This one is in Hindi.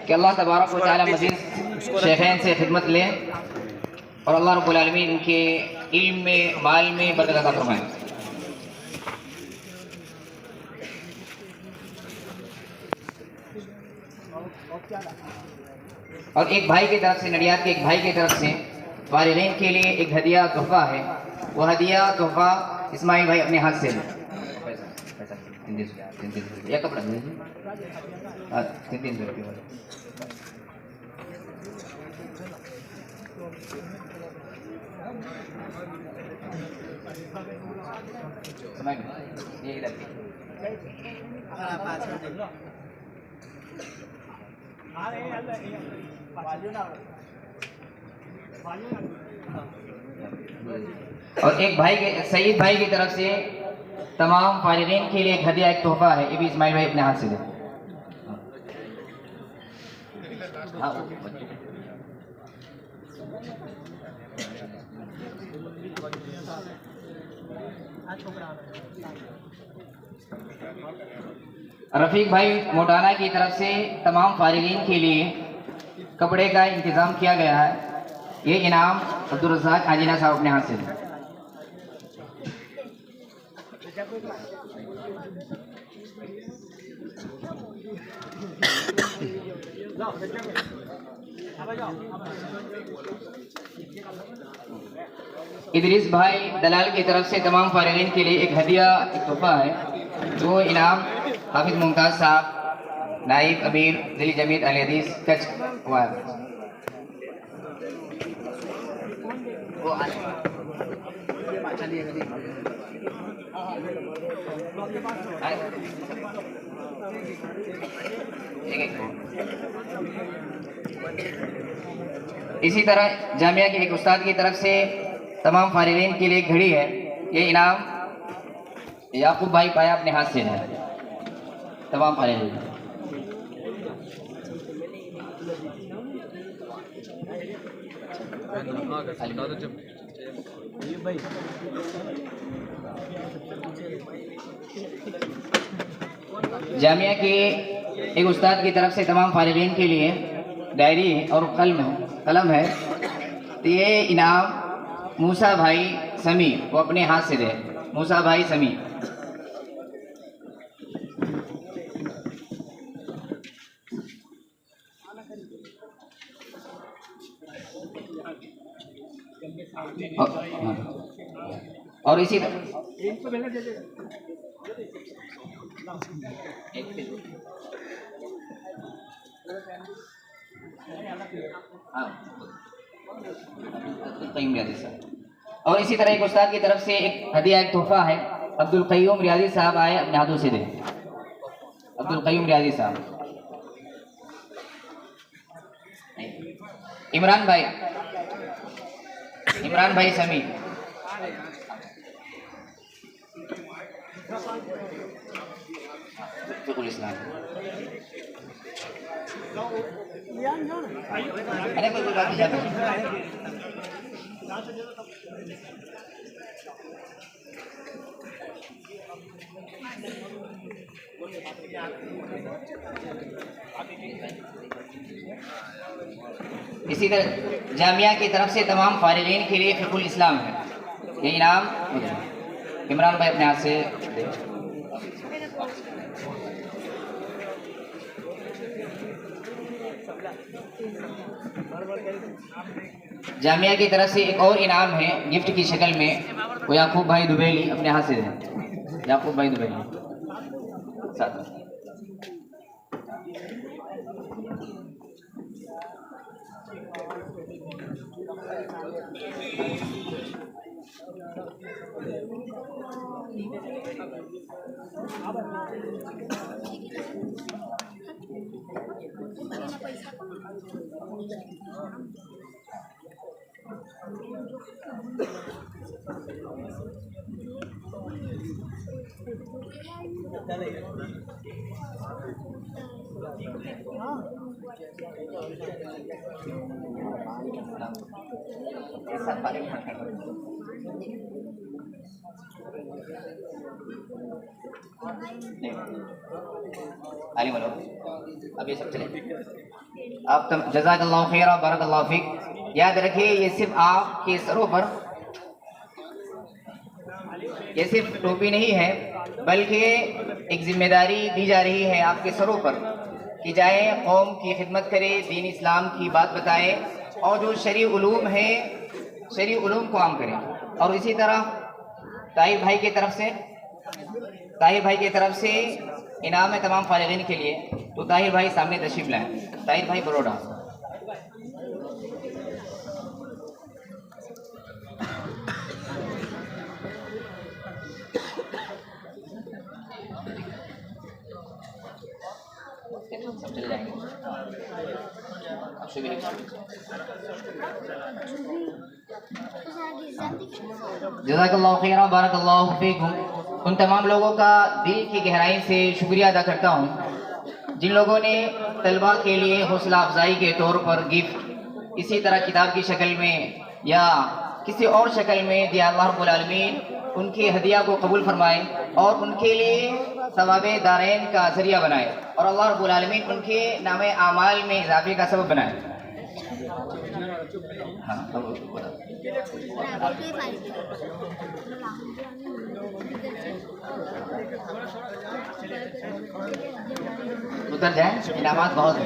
कि अल्लाह तबारक व तआला मज़ीद शेखैन से खिदमत लें और अल्लाह रब्बुल आलमीन इनके इल्म में, माल में बरकत अता फरमाएं। और एक भाई की तरफ से, नडियाद के एक भाई की तरफ से फारिगीन के लिए एक हदिया तोहफा है। वो हदिया तोहफा इस्माइल भाई अपने हाथ से लें। या कपड़ा हाँ, 300 रुपये वाला। ये इधर और एक भाई के, सईद भाई की तरफ से तमाम फारिगीन के लिए एक हदिया, एक तोहफा है। ये भी इस्माइल भाई अपने हाथ से दे। रफीक भाई मोटाना की तरफ से तमाम फारिगीन के लिए कपड़े का इंतज़ाम किया गया है। ये इनाम अब्दुल रज़ाक आजीना साहब अपने हाथ से दें। इदरीस भाई दलाल की तरफ से तमाम फारिगीन के लिए एक हदिया, एक तोहफा है। जो इनाम हाफिज मुमताज़ साहब, नाइब अमीर दिल्ली जमीयत अहले हदीस कच्छ हुआ है। इसी तरह जामिया के एक उस्ताद की तरफ से तमाम फारिगीन के लिए एक घड़ी है। ये इनाम याकूब भाई पाया अपने हाथ से है। तमाम फारिगीन जामिया के एक उस्ताद की तरफ से तमाम फारिगीन के लिए डायरी और कलम है। तो ये इनाम मूसा भाई समी, वो अपने हाथ से दे। मूसा भाई समी। और इसी और इसी तरह एक उस्ताद की तरफ से एक हदिया, एक तोहफा है। अब्दुल क़य्यूम रियाज़ी साहब आए, अपने हाथों से दे। अब्दुल क़य्यूम रियाज़ी साहब। इमरान भाई समी। फिक़ुल इस्लाम। अरे कोई बात नहीं। इसी तरह जामिया की तरफ से तमाम फारिगीन के लिए फिक़ुल इस्लाम है। ये इनाम इमरान भाई अपने हाथ से दे। जामिया की तरफ से एक और इनाम है गिफ्ट की शक्ल में। वो याकूब भाई दुबैली अपने हाथ से दें। याकूब भाई दुबैली साथ। आलिम वालों, अब ये सब चले। अब तम जज़ाकल्लाहु खैरा बारकल्लाहु फीक। याद रखिए ये सिर्फ आपके सरों पर, ये सिर्फ टोपी नहीं है, बल्कि एक जिम्मेदारी दी जा रही है आपके सरों पर कि जाए कौम की खिदमत करे, दीन इस्लाम की बात बताए और जो शरई उलूम है शरई उलूम को आम करें। और इसी तरह ताहिर भाई की तरफ से इनाम है तमाम फारिगीन के लिए। तो ताहिर भाई सामने तशरीफ लाएं। ताहिर भाई बड़ोड़ा। सब चले जाएंगे। जज़ाकल्लाहु खैरा बारकल्लाहु फीकुम। उन तमाम लोगों का दिल की गहराई से शुक्रिया अदा करता हूँ जिन लोगों ने तलबा के लिए हौसला अफजाई के तौर पर गिफ्ट इसी तरह किताब की शक्ल में या किसी और शक्ल में दिया। अल्लाह रब्बुल आलमीन उनके हदिया को कबूल फरमाए और उनके लिए सवाबे दारैन का जरिया बनाए और अल्लाह रब्बुल आलमीन उनके नामे आमाल में इजाफे का सबब बनाए। हाँ, उतर जाए, इनामात बहुत है।